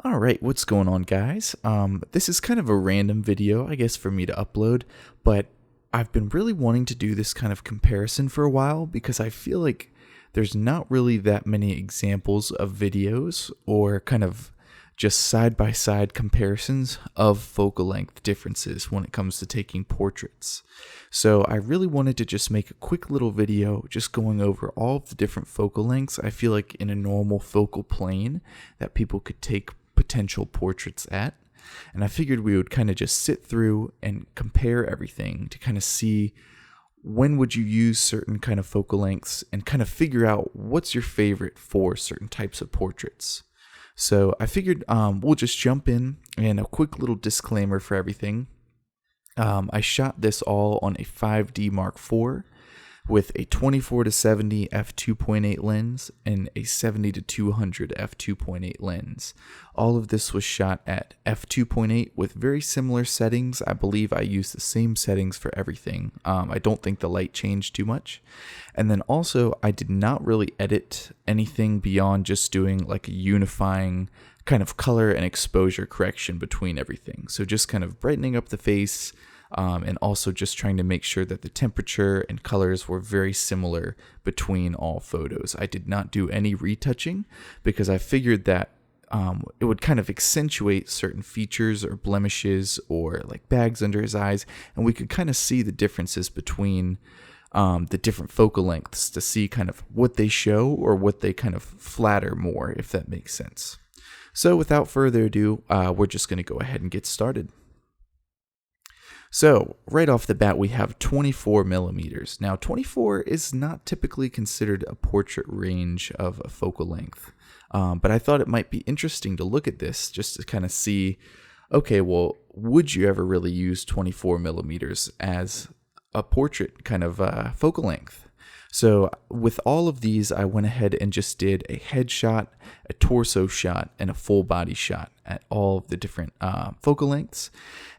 All right, what's going on, guys? This is kind of a random video, I guess, for me to upload, but I've been really wanting to do this kind of comparison for a while because I feel like there's not really that many examples of videos or kind of just side-by-side comparisons of focal length differences when it comes to taking portraits. So I really wanted to just make a quick little video just going over all of the different focal lengths I feel like in a normal focal plane that people could take potential portraits at. And I figured we would kind of just sit through and compare everything to kind of see when would you use certain kind of focal lengths and kind of figure out what's your favorite for certain types of portraits. So I figured we'll just jump in, and a quick little disclaimer for everything. I shot this all on a 5D Mark IV with a 24 to 70 f2.8 lens and a 70 to 200 f2.8 lens. All of this was shot at f2.8 with very similar settings. I believe I used the same settings for everything. I don't think the light changed too much. And then also, I did not really edit anything beyond just doing like a unifying kind of color and exposure correction between everything. So just kind of brightening up the face, and also just trying to make sure that the temperature and colors were very similar between all photos. I did not do any retouching because I figured that it would kind of accentuate certain features or blemishes or like bags under his eyes, and we could kind of see the differences between the different focal lengths to see kind of what they show or what they kind of flatter more, if that makes sense. So without further ado, we're just going to go ahead and get started. So right off the bat, we have 24 millimeters. Now 24 is not typically considered a portrait range of a focal length, but I thought it might be interesting to look at this just to kind of see, okay, well, would you ever really use 24 millimeters as a portrait kind of focal length? So with all of these, I went ahead and just did a headshot, a torso shot, and a full body shot at all of the different focal lengths.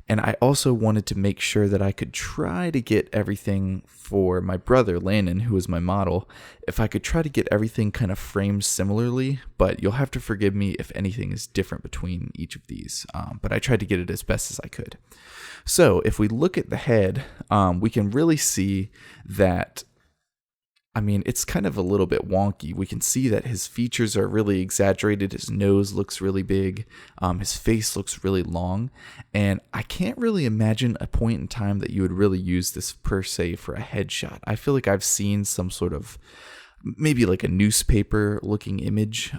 And I also wanted to make sure that I could try to get everything for my brother, Landon, who was my model, if I could try to get everything kind of framed similarly, but you'll have to forgive me if anything is different between each of these. But I tried to get it as best as I could. So if we look at the head, we can really see that, I mean, it's kind of a little bit wonky. We can see that his features are really exaggerated. His nose looks really big. His face looks really long. And I can't really imagine a point in time that you would really use this per se for a headshot. I feel like I've seen some sort of, maybe like a newspaper looking image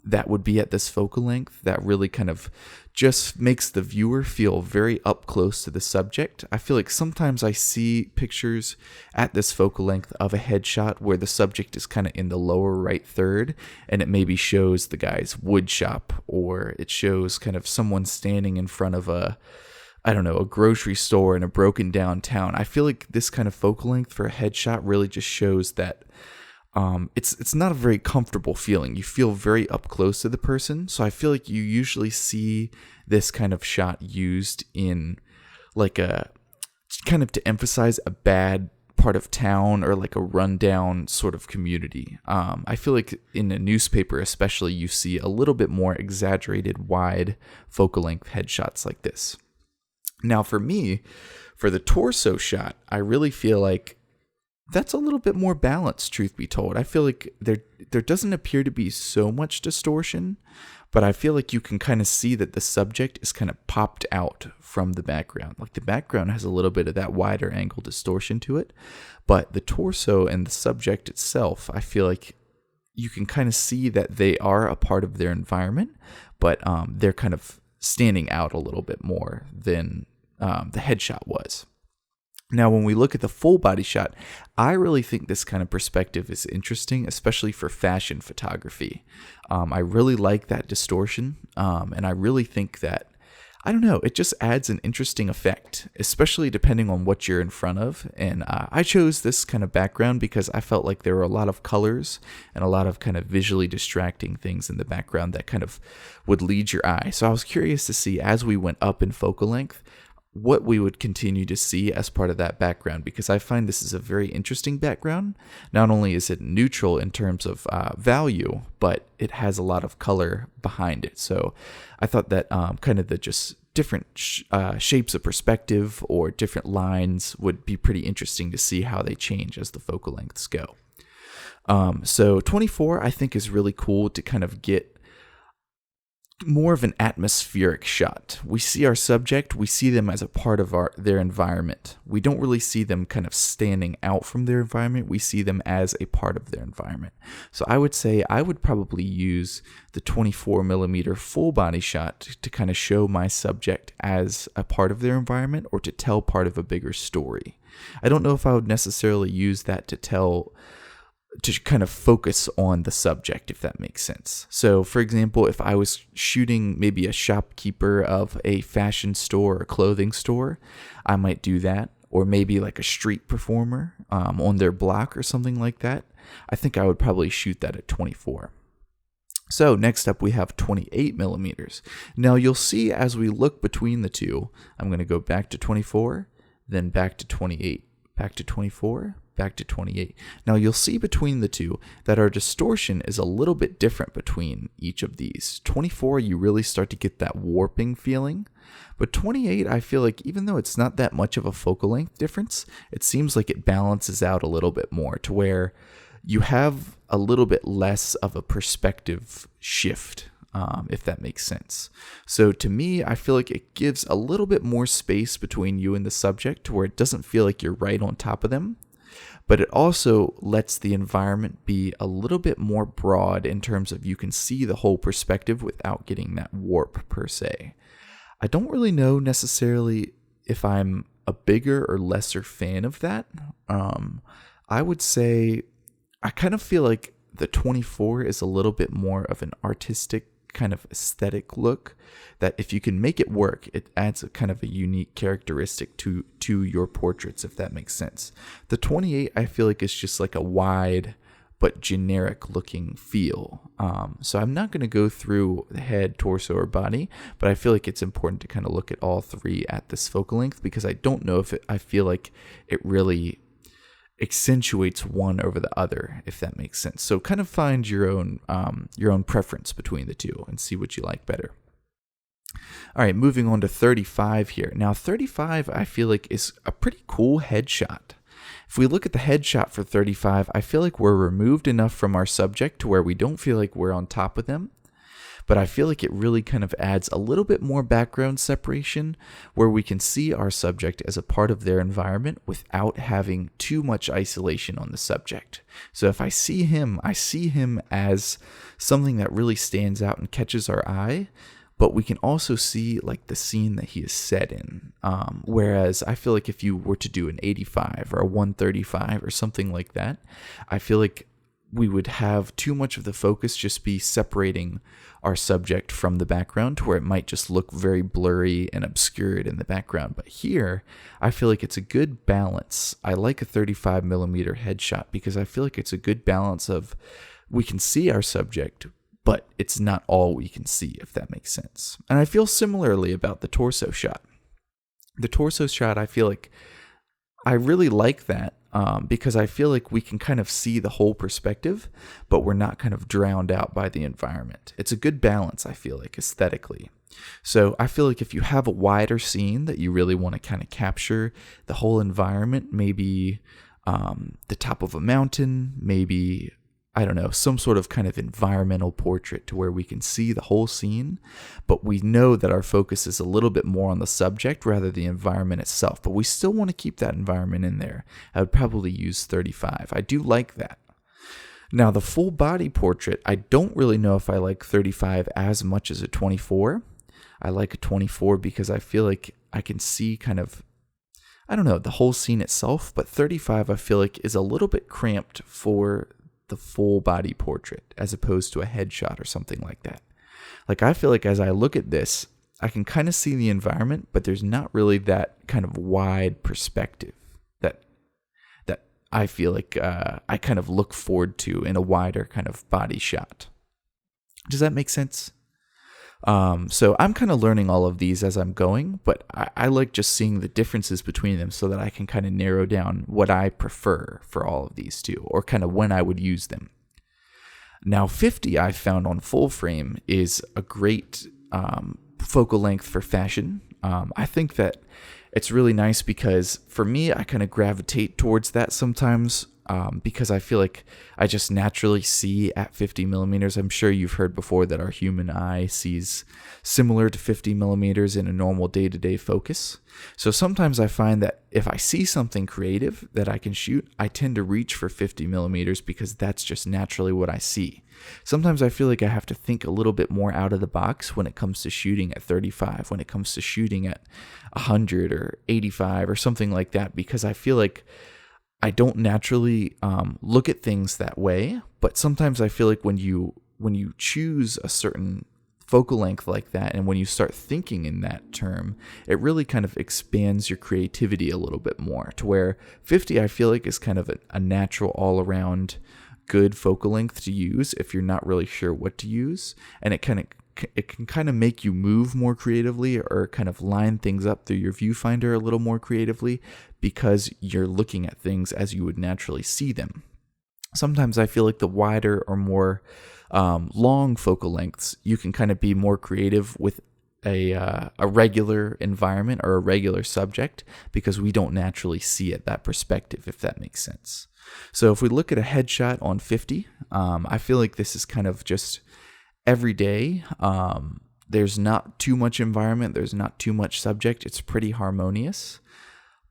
that would be at this focal length that really kind of just makes the viewer feel very up close to the subject. I feel like sometimes I see pictures at this focal length of a headshot where the subject is kind of in the lower right third, and it maybe shows the guy's wood shop, or it shows kind of someone standing in front of a grocery store in a broken down town. I feel like this kind of focal length for a headshot really just shows that it's not a very comfortable feeling. You feel very up close to the person. So I feel like you usually see this kind of shot used in like a kind of to emphasize a bad part of town or like a rundown sort of community. I feel like in a newspaper especially, you see a little bit more exaggerated wide focal length headshots like this. Now for me, for the torso shot, I really feel like that's a little bit more balanced, truth be told. I feel like there doesn't appear to be so much distortion, but I feel like you can kind of see that the subject is kind of popped out from the background. Like the background has a little bit of that wider angle distortion to it, but the torso and the subject itself, I feel like you can kind of see that they are a part of their environment, but they're kind of standing out a little bit more than the headshot was. Now, when we look at the full body shot, I really think this kind of perspective is interesting, especially for fashion photography. I really like that distortion, and I really think that, I don't know, it just adds an interesting effect, especially depending on what you're in front of. And I chose this kind of background because I felt like there were a lot of colors and a lot of kind of visually distracting things in the background that kind of would lead your eye. So I was curious to see, as we went up in focal length, what we would continue to see as part of that background, because I find this is a very interesting background. Not only is it neutral in terms of value, but it has a lot of color behind it. So I thought that kind of the just different shapes of perspective or different lines would be pretty interesting to see how they change as the focal lengths go. So 24 I think is really cool to kind of get more of an atmospheric shot. We see our subject, we see them as a part of their environment. We don't really see them kind of standing out from their environment. We see them as a part of their environment. So I would say I would probably use the 24 millimeter full body shot to kind of show my subject as a part of their environment or to tell part of a bigger story. I don't know if I would necessarily use that to kind of focus on the subject, if that makes sense. So, for example, if I was shooting maybe a shopkeeper of a fashion store or clothing store, I might do that. Or maybe like a street performer on their block or something like that. I think I would probably shoot that at 24. So next up we have 28 millimeters. Now you'll see as we look between the two, I'm going to go back to 24, then back to 28, back to 24, back to 28. Now you'll see between the two that our distortion is a little bit different between each of these. 24, you really start to get that warping feeling. But 28, I feel like even though it's not that much of a focal length difference, it seems like it balances out a little bit more to where you have a little bit less of a perspective shift, if that makes sense. So to me, I feel like it gives a little bit more space between you and the subject to where it doesn't feel like you're right on top of them. But it also lets the environment be a little bit more broad in terms of you can see the whole perspective without getting that warp per se. I don't really know necessarily if I'm a bigger or lesser fan of that. I would say I kind of feel like the 24 is a little bit more of an artistic kind of aesthetic look that if you can make it work, it adds a kind of a unique characteristic to your portraits, if that makes sense. The 28 I feel like is just like a wide but generic looking feel. So I'm not going to go through the head, torso, or body, but I feel like it's important to kind of look at all three at this focal length because I don't know if I feel like it really accentuates one over the other, if that makes sense. So kind of find your own preference between the two and see what you like better. All right, moving on to 35 here. Now 35 I feel like is a pretty cool headshot. If we look at the headshot for 35, I feel like we're removed enough from our subject to where we don't feel like we're on top of them. But I feel like it really kind of adds a little bit more background separation where we can see our subject as a part of their environment without having too much isolation on the subject. So if I see him as something that really stands out and catches our eye, but we can also see like the scene that he is set in. Whereas I feel like if you were to do an 85 or a 135 or something like that, I feel like we would have too much of the focus just be separating our subject from the background to where it might just look very blurry and obscured in the background. But here, I feel like it's a good balance. I like a 35 millimeter headshot because I feel like it's a good balance of we can see our subject, but it's not all we can see, if that makes sense. And I feel similarly about the torso shot. The torso shot, I feel like I really like that because I feel like we can kind of see the whole perspective, but we're not kind of drowned out by the environment. It's a good balance, I feel like, aesthetically. So I feel like if you have a wider scene that you really want to kind of capture the whole environment, maybe the top of a mountain, maybe I don't know, some sort of kind of environmental portrait to where we can see the whole scene, but we know that our focus is a little bit more on the subject rather than the environment itself, but we still want to keep that environment in there. I would probably use 35. I do like that. Now, the full body portrait, I don't really know if I like 35 as much as a 24. I like a 24 because I feel like I can see kind of, I don't know, the whole scene itself, but 35 I feel like is a little bit cramped for the full body portrait as opposed to a headshot or something like that. Like I feel like as I look at this, I can kind of see the environment, but there's not really that kind of wide perspective that I feel like I kind of look forward to in a wider kind of body shot. Does that make sense? So I'm kind of learning all of these as I'm going, but I like just seeing the differences between them so that I can kind of narrow down what I prefer for all of these two, or kind of when I would use them. Now 50 I found on full frame is a great focal length for fashion. I think that it's really nice because for me, I kind of gravitate towards that sometimes because I feel like I just naturally see at 50 millimeters. I'm sure you've heard before that our human eye sees similar to 50 millimeters in a normal day-to-day focus. So sometimes I find that if I see something creative that I can shoot, I tend to reach for 50 millimeters because that's just naturally what I see. Sometimes I feel like I have to think a little bit more out of the box when it comes to shooting at 35, when it comes to shooting at 100 or 85 or something like that, because I feel like I don't naturally look at things that way. But sometimes I feel like when you choose a certain focal length like that, and when you start thinking in that term, it really kind of expands your creativity a little bit more, to where 50 I feel like is kind of a natural all-around good focal length to use if you're not really sure what to use, and it can kind of make you move more creatively, or kind of line things up through your viewfinder a little more creatively, because you're looking at things as you would naturally see them. Sometimes I feel like the wider or more long focal lengths, you can kind of be more creative with a regular environment or a regular subject, because we don't naturally see it that perspective, if that makes sense. So if we look at a headshot on 50, I feel like this is kind of just every day. There's not too much environment, there's not too much subject, it's pretty harmonious.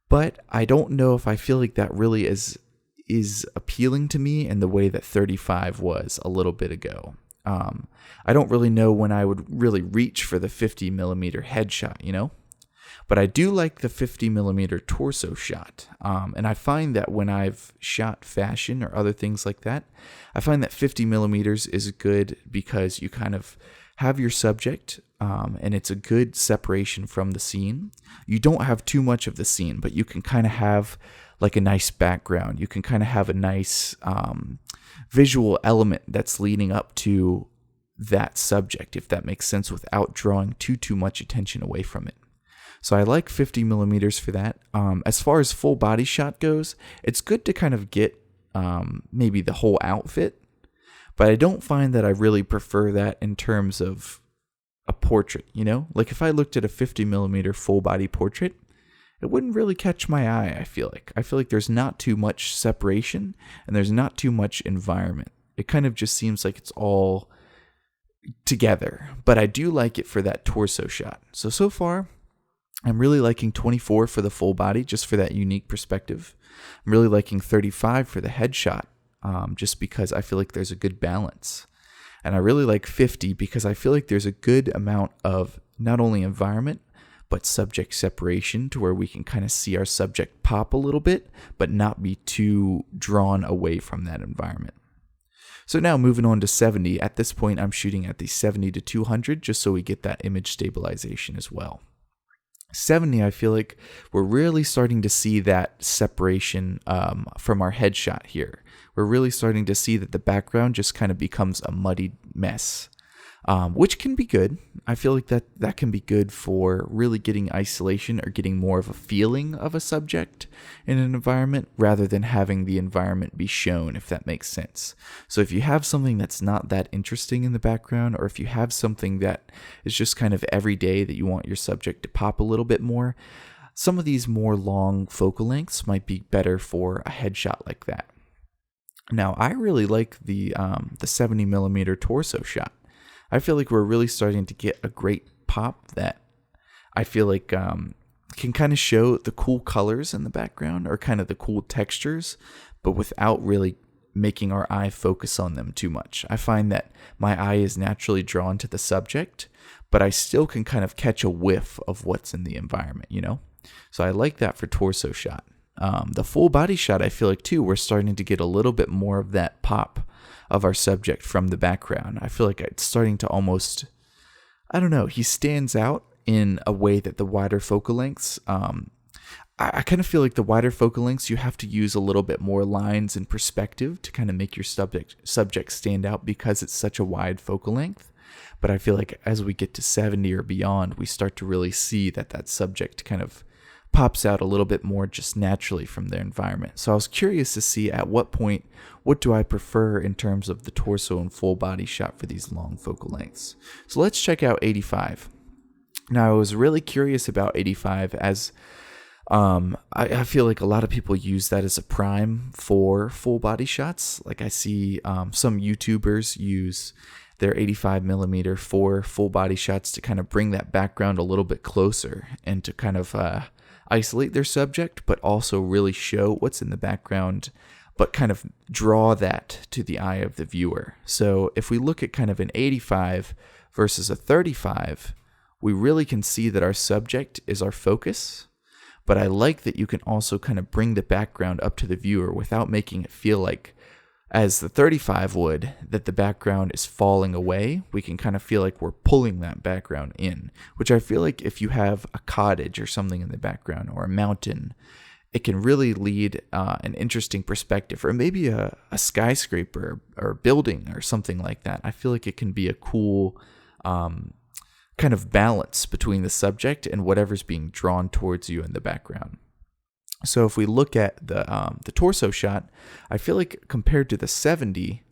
But I don't know if I feel like that really is appealing to me in the way that 35 was a little bit ago. I don't really know when I would really reach for the 50 millimeter headshot, But I do like the 50 millimeter torso shot. And I find that when I've shot fashion or other things like that, I find that 50 millimeters is good because you kind of have your subject, and it's a good separation from the scene. You don't have too much of the scene, but you can kind of have like a nice background. You can kind of have a nice visual element that's leading up to that subject, if that makes sense, without drawing too much attention away from it. So I like 50 millimeters for that. As far as full body shot goes, it's good to kind of get maybe the whole outfit, but I don't find that I really prefer that in terms of a portrait, Like if I looked at a 50 millimeter full body portrait, it wouldn't really catch my eye, I feel like. I feel like there's not too much separation and there's not too much environment. It kind of just seems like it's all together, but I do like it for that torso shot. So far, I'm really liking 24 for the full body, just for that unique perspective. I'm really liking 35 for the headshot, just because I feel like there's a good balance. And I really like 50 because I feel like there's a good amount of not only environment, but subject separation, to where we can kind of see our subject pop a little bit, but not be too drawn away from that environment. So now moving on to 70, at this point I'm shooting at the 70 to 200, just so we get that image stabilization as well. 70, I feel like we're really starting to see that separation from our headshot here. We're really starting to see that the background just kind of becomes a muddied mess, which can be good. I feel like that can be good for really getting isolation or getting more of a feeling of a subject in an environment, rather than having the environment be shown, if that makes sense. So if you have something that's not that interesting in the background, or if you have something that is just kind of everyday that you want your subject to pop a little bit more, some of these more long focal lengths might be better for a headshot like that. Now, I really like the 70 millimeter torso shot. I feel like we're really starting to get a great pop that I feel like can kind of show the cool colors in the background, or kind of the cool textures, but without really making our eye focus on them too much. I find that my eye is naturally drawn to the subject, but I still can kind of catch a whiff of what's in the environment, So I like that for torso shot. The full body shot, I feel like too, we're starting to get a little bit more of that pop of our subject from the background. I feel like it's starting to almost, I don't know, he stands out in a way that the wider focal lengths, I kind of feel like the wider focal lengths, you have to use a little bit more lines and perspective to kind of make your subject stand out, because it's such a wide focal length. But I feel like as we get to 70 or beyond, we start to really see that subject kind of pops out a little bit more just naturally from their environment. So I was curious to see at what point, what do I prefer in terms of the torso and full body shot for these long focal lengths. So let's check out 85. Now I was really curious about 85 as I feel like a lot of people use that as a prime for full body shots. Like I see some YouTubers use their 85 millimeter for full body shots to kind of bring that background a little bit closer and to kind of isolate their subject, but also really show what's in the background, but kind of draw that to the eye of the viewer. So if we look at kind of an 85 versus a 35, we really can see that our subject is our focus. But I like that you can also kind of bring the background up to the viewer without making it feel like, as the 35 would, that the background is falling away. We can kind of feel like we're pulling that background in, which I feel like if you have a cottage or something in the background or a mountain, it can really lead an interesting perspective, or maybe a skyscraper or a building or something like that. I feel like it can be a cool kind of balance between the subject and whatever's being drawn towards you in the background. So if we look at the torso shot, I feel like compared to the 70,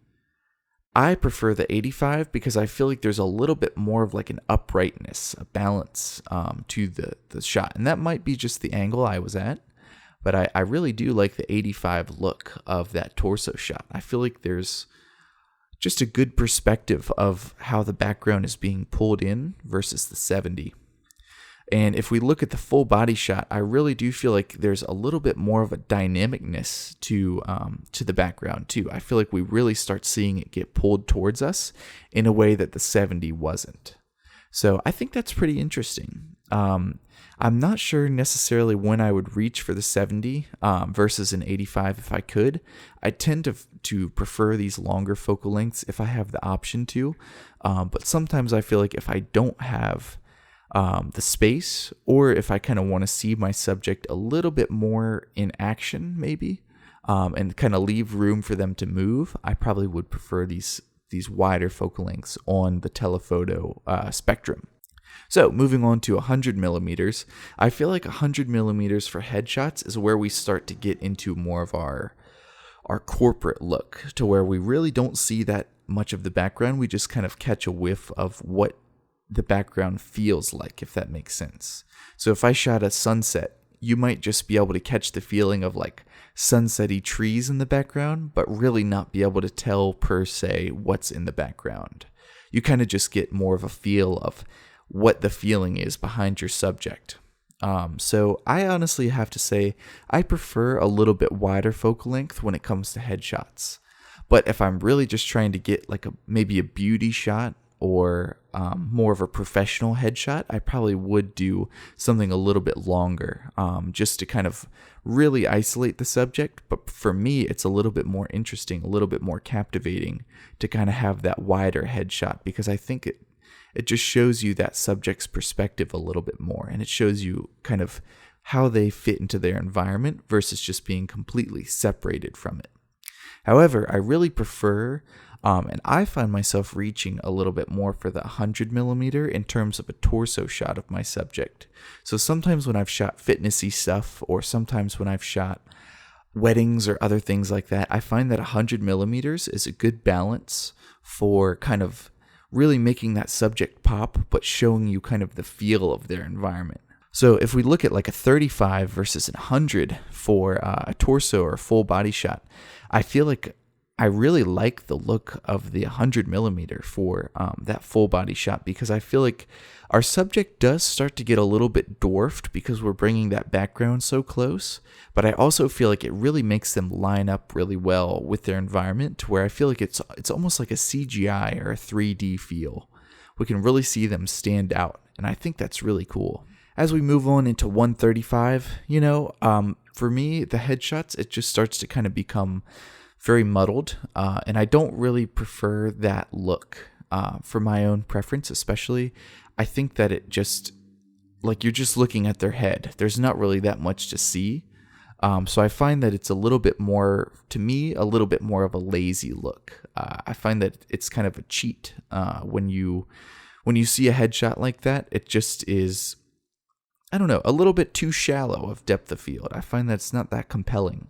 I prefer the 85 because I feel like there's a little bit more of like an uprightness, a balance to the shot. And that might be just the angle I was at, but I really do like the 85 look of that torso shot. I feel like there's just a good perspective of how the background is being pulled in versus the 70. And if we look at the full body shot, I really do feel like there's a little bit more of a dynamicness to the background too. I feel like we really start seeing it get pulled towards us in a way that the 70 wasn't. So I think that's pretty interesting. I'm not sure necessarily when I would reach for the 70 versus an 85 if I could. I tend to prefer these longer focal lengths if I have the option to. But sometimes I feel like if I don't have the space, or if I kind of want to see my subject a little bit more in action maybe, and kind of leave room for them to move, I probably would prefer these wider focal lengths on the telephoto spectrum. So moving on to 100 millimeters, I feel like 100 millimeters for headshots is where we start to get into more of our corporate look, to where we really don't see that much of the background. We just kind of catch a whiff of what the background feels like, if that makes sense. So if I shot a sunset, you might just be able to catch the feeling of like sunsetty trees in the background, but really not be able to tell per se what's in the background. You kind of just get more of a feel of what the feeling is behind your subject. So I honestly have to say I prefer a little bit wider focal length when it comes to headshots. But if I'm really just trying to get like maybe a beauty shot or more of a professional headshot, I probably would do something a little bit longer, just to kind of really isolate the subject. But for me, it's a little bit more interesting, a little bit more captivating to kind of have that wider headshot, because I think it just shows you that subject's perspective a little bit more, and it shows you kind of how they fit into their environment versus just being completely separated from it. However, I really prefer, and I find myself reaching a little bit more for the 100 millimeter in terms of a torso shot of my subject. So sometimes when I've shot fitnessy stuff, or sometimes when I've shot weddings or other things like that, I find that 100 millimeters is a good balance for kind of really making that subject pop, but showing you kind of the feel of their environment. So if we look at like a 35 versus 100 for a torso or a full body shot, I feel like I really like the look of the 100 millimeter for that full body shot, because I feel like our subject does start to get a little bit dwarfed because we're bringing that background so close. But I also feel like it really makes them line up really well with their environment, to where I feel like it's almost like a CGI or a 3D feel. We can really see them stand out, and I think that's really cool. As we move on into 135, for me, the headshots, it just starts to kind of become very muddled, and I don't really prefer that look for my own preference. Especially, I think that it just, like, you're just looking at their head. There's not really that much to see, So I find that it's a little bit more, to me, a little bit more of a lazy look. I find that it's kind of a cheat when you see a headshot like that. It just is, I don't know, a little bit too shallow of depth of field. I find that it's not that compelling.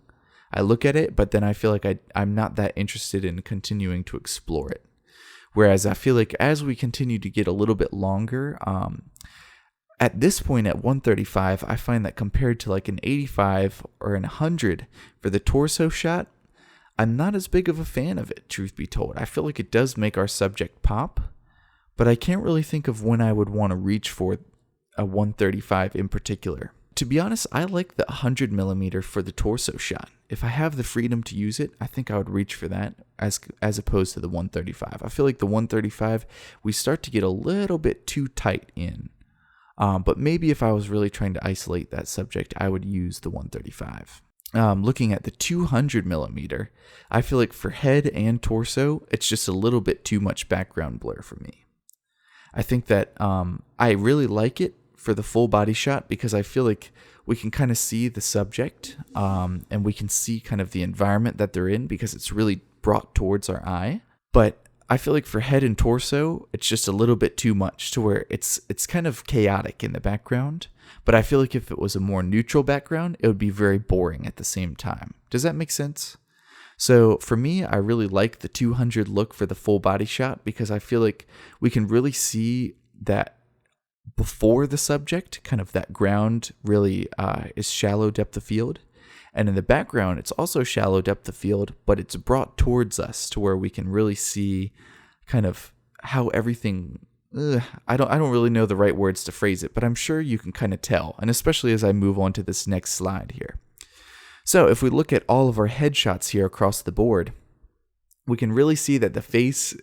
I look at it, but then I feel like I'm not that interested in continuing to explore it. Whereas I feel like as we continue to get a little bit longer, at this point at 135, I find that compared to like an 85 or an 100 for the torso shot, I'm not as big of a fan of it, truth be told. I feel like it does make our subject pop, but I can't really think of when I would want to reach for a 135 in particular. To be honest, I like the 100 millimeter for the torso shot. If I have the freedom to use it, I think I would reach for that as opposed to the 135. I feel like the 135, we start to get a little bit too tight in. But maybe if I was really trying to isolate that subject, I would use the 135. Looking at the 200 millimeter, I feel like for head and torso, it's just a little bit too much background blur for me. I think that I really like it for the full body shot because I feel like we can kind of see the subject and we can see kind of the environment that they're in because it's really brought towards our eye. But I feel like for head and torso, it's just a little bit too much to where it's kind of chaotic in the background. But I feel like if it was a more neutral background, it would be very boring at the same time. Does that make sense? So for me, I really like the 200 look for the full body shot because I feel like we can really see that before the subject, kind of that ground really is shallow depth of field. And in the background, it's also shallow depth of field, but it's brought towards us to where we can really see kind of how everything, I don't really know the right words to phrase it, but I'm sure you can kind of tell. And especially as I move on to this next slide here. So if we look at all of our headshots here across the board, we can really see that the face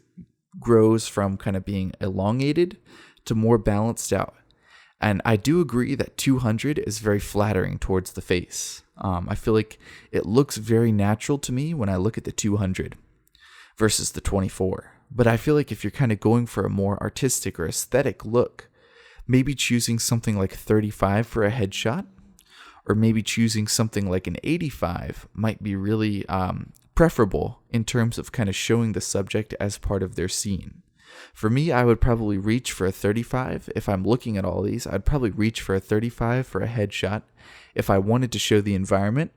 grows from kind of being elongated to more balanced out. And I do agree that 200 is very flattering towards the face. I feel like it looks very natural to me when I look at the 200 versus the 24. But I feel like if you're kind of going for a more artistic or aesthetic look, maybe choosing something like 35 for a headshot, or maybe choosing something like an 85 might be really preferable in terms of kind of showing the subject as part of their scene. For me, I would probably reach for a 35. If I'm looking at all these, I'd probably reach for a 35 for a headshot if I wanted to show the environment.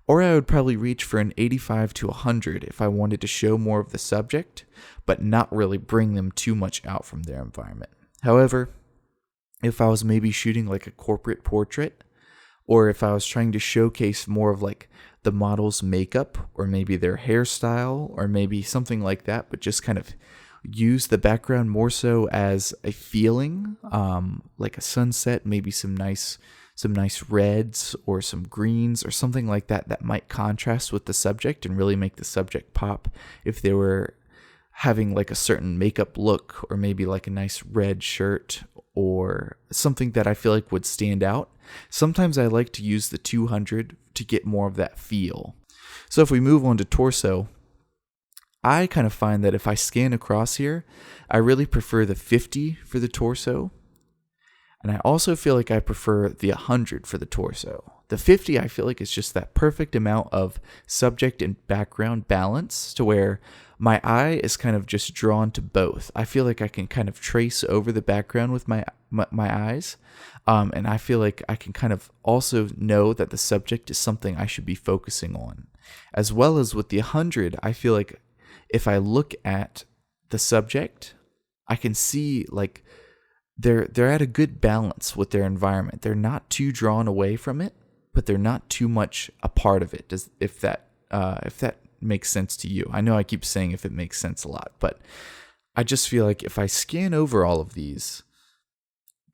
Or I would probably reach for an 85 to 100 if I wanted to show more of the subject, but not really bring them too much out from their environment. However, if I was maybe shooting like a corporate portrait, or if I was trying to showcase more of like the model's makeup, or maybe their hairstyle, or maybe something like that, but just kind of use the background more so as a feeling, like a sunset, maybe some nice reds or some greens or something like that that might contrast with the subject and really make the subject pop if they were having like a certain makeup look, or maybe like a nice red shirt or something that I feel like would stand out. Sometimes I like to use the 200 to get more of that feel. So if we move on to torso, I kind of find that if I scan across here, I really prefer the 50 for the torso. And I also feel like I prefer the 100 for the torso. The 50, I feel like, is just that perfect amount of subject and background balance to where my eye is kind of just drawn to both. I feel like I can kind of trace over the background with my eyes. And I feel like I can kind of also know that the subject is something I should be focusing on. As well as with the 100, I feel like if I look at the subject, I can see like they're at a good balance with their environment. They're not too drawn away from it, but they're not too much a part of it. If that makes sense to you. I know I keep saying if it makes sense a lot, but I just feel like if I scan over all of these,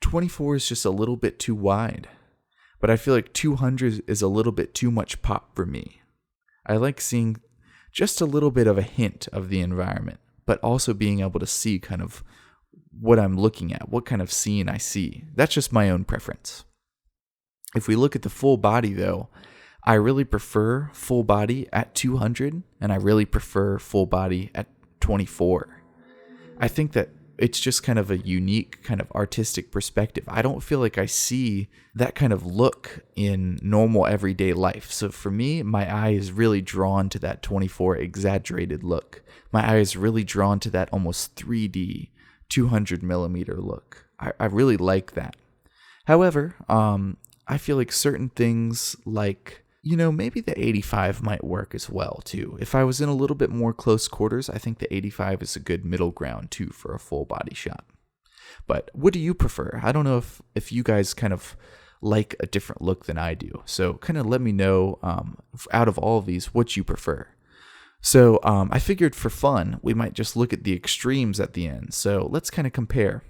24 is just a little bit too wide, but I feel like 200 is a little bit too much pop for me. I like seeing just a little bit of a hint of the environment, but also being able to see kind of what I'm looking at, what kind of scene I see. That's just my own preference. If we look at the full body though, I really prefer full body at 200, and I really prefer full body at 24. I think that it's just kind of a unique kind of artistic perspective. I don't feel like I see that kind of look in normal everyday life. So for me, my eye is really drawn to that 24 exaggerated look. My eye is really drawn to that almost 3D 200 millimeter look. I really like that. However, I feel like certain things like, maybe the 85 might work as well too. If I was in a little bit more close quarters, I think the 85 is a good middle ground too for a full body shot. But what do you prefer? I don't know if you guys kind of like a different look than I do. So kind of let me know out of all of these what you prefer. So I figured for fun, we might just look at the extremes at the end. So let's kind of compare.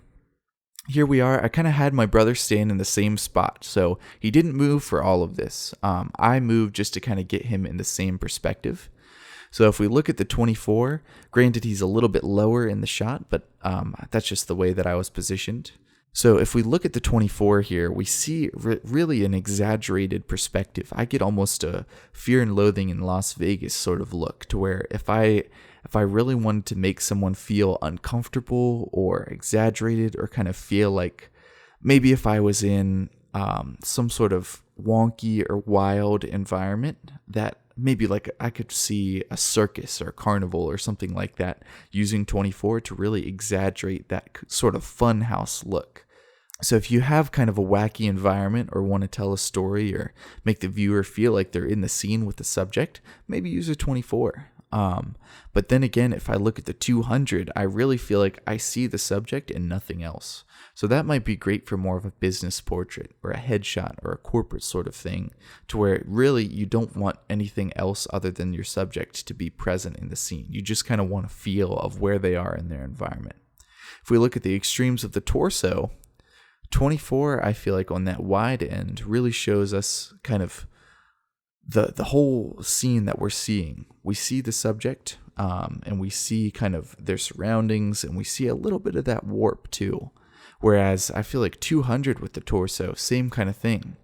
Here we are. I kind of had my brother stand in the same spot, so he didn't move for all of this. I moved just to kind of get him in the same perspective. So if we look at the 24, granted he's a little bit lower in the shot, but that's just the way that I was positioned. So if we look at the 24 here, we see really an exaggerated perspective. I get almost a Fear and Loathing in Las Vegas sort of look, to where if I really wanted to make someone feel uncomfortable or exaggerated, or kind of feel like maybe if I was in some sort of wonky or wild environment, that maybe like I could see a circus or a carnival or something like that, using 24 to really exaggerate that sort of funhouse look. So if you have kind of a wacky environment, or want to tell a story or make the viewer feel like they're in the scene with the subject, maybe use a 24. But then again, if I look at the 200, I really feel like I see the subject and nothing else. So that might be great for more of a business portrait or a headshot or a corporate sort of thing, to where really you don't want anything else other than your subject to be present in the scene. You just kind of want a feel of where they are in their environment. If we look at the extremes of the torso, 24, I feel like on that wide end really shows us kind of the whole scene that we're seeing. We see the subject, and we see kind of their surroundings, and we see a little bit of that warp too. Whereas I feel like 200 with the torso, same kind of thing.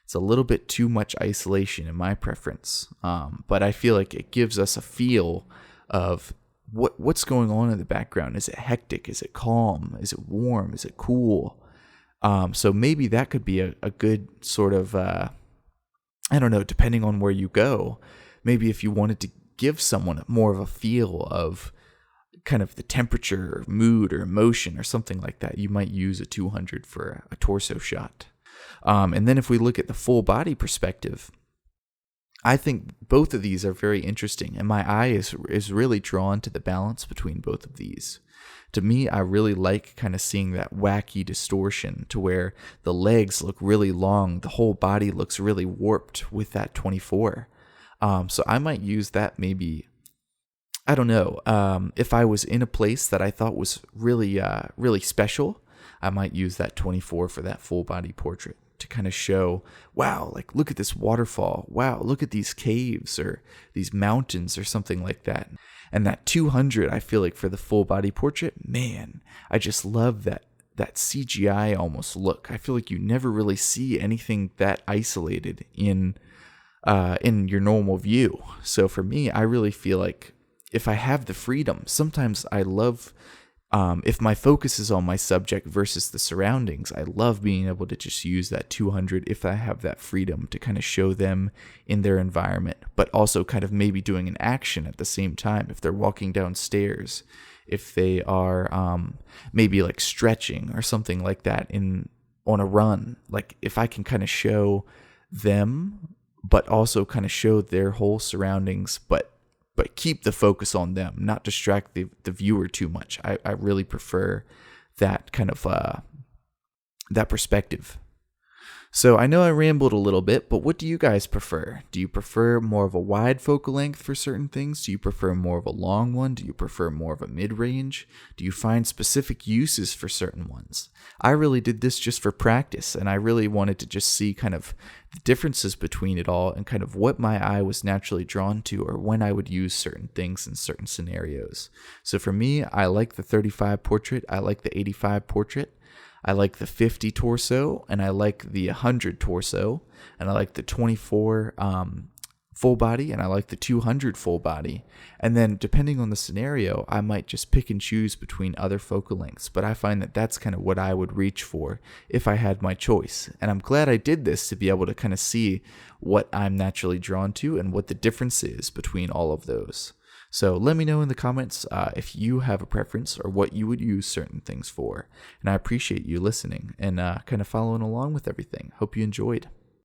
It's a little bit too much isolation in my preference, but I feel like it gives us a feel of what's going on in the background. Is it hectic? Is it calm? Is it warm? Is it cool? So maybe that could be a good sort of, I don't know, depending on where you go, maybe if you wanted to give someone more of a feel of kind of the temperature or mood or emotion or something like that, you might use a 200 for a torso shot. And then if we look at the full body perspective, I think both of these are very interesting, and my eye is really drawn to the balance between both of these. To me, I really like kind of seeing that wacky distortion, to where the legs look really long, the whole body looks really warped with that 24. So I might use that maybe, I don't know, if I was in a place that I thought was really, really special, I might use that 24 for that full body portrait, to kind of show, wow, like look at this waterfall, wow, look at these caves or these mountains or something like that. And that 200, I feel like for the full body portrait, man, I just love that CGI almost look. I feel like you never really see anything that isolated in your normal view. So for me, I really feel like if I have the freedom, sometimes I love, if my focus is on my subject versus the surroundings, I love being able to just use that 200 if I have that freedom to kind of show them in their environment, but also kind of maybe doing an action at the same time. If they're walking downstairs, if they are maybe like stretching or something like that on a run, like if I can kind of show them, but also kind of show their whole surroundings, but keep the focus on them, not distract the viewer too much. I really prefer that kind of that perspective. So I know I rambled a little bit, but what do you guys prefer? Do you prefer more of a wide focal length for certain things? Do you prefer more of a long one? Do you prefer more of a mid-range? Do you find specific uses for certain ones? I really did this just for practice, and I really wanted to just see kind of the differences between it all and kind of what my eye was naturally drawn to, or when I would use certain things in certain scenarios. So for me, I like the 35 portrait. I like the 85 portrait. I like the 50 torso, and I like the 100 torso, and I like the 24 full body and I like the 200 full body. And then depending on the scenario, I might just pick and choose between other focal lengths. But I find that that's kind of what I would reach for if I had my choice. And I'm glad I did this to be able to kind of see what I'm naturally drawn to and what the difference is between all of those. So let me know in the comments if you have a preference or what you would use certain things for. And I appreciate you listening and kind of following along with everything. Hope you enjoyed.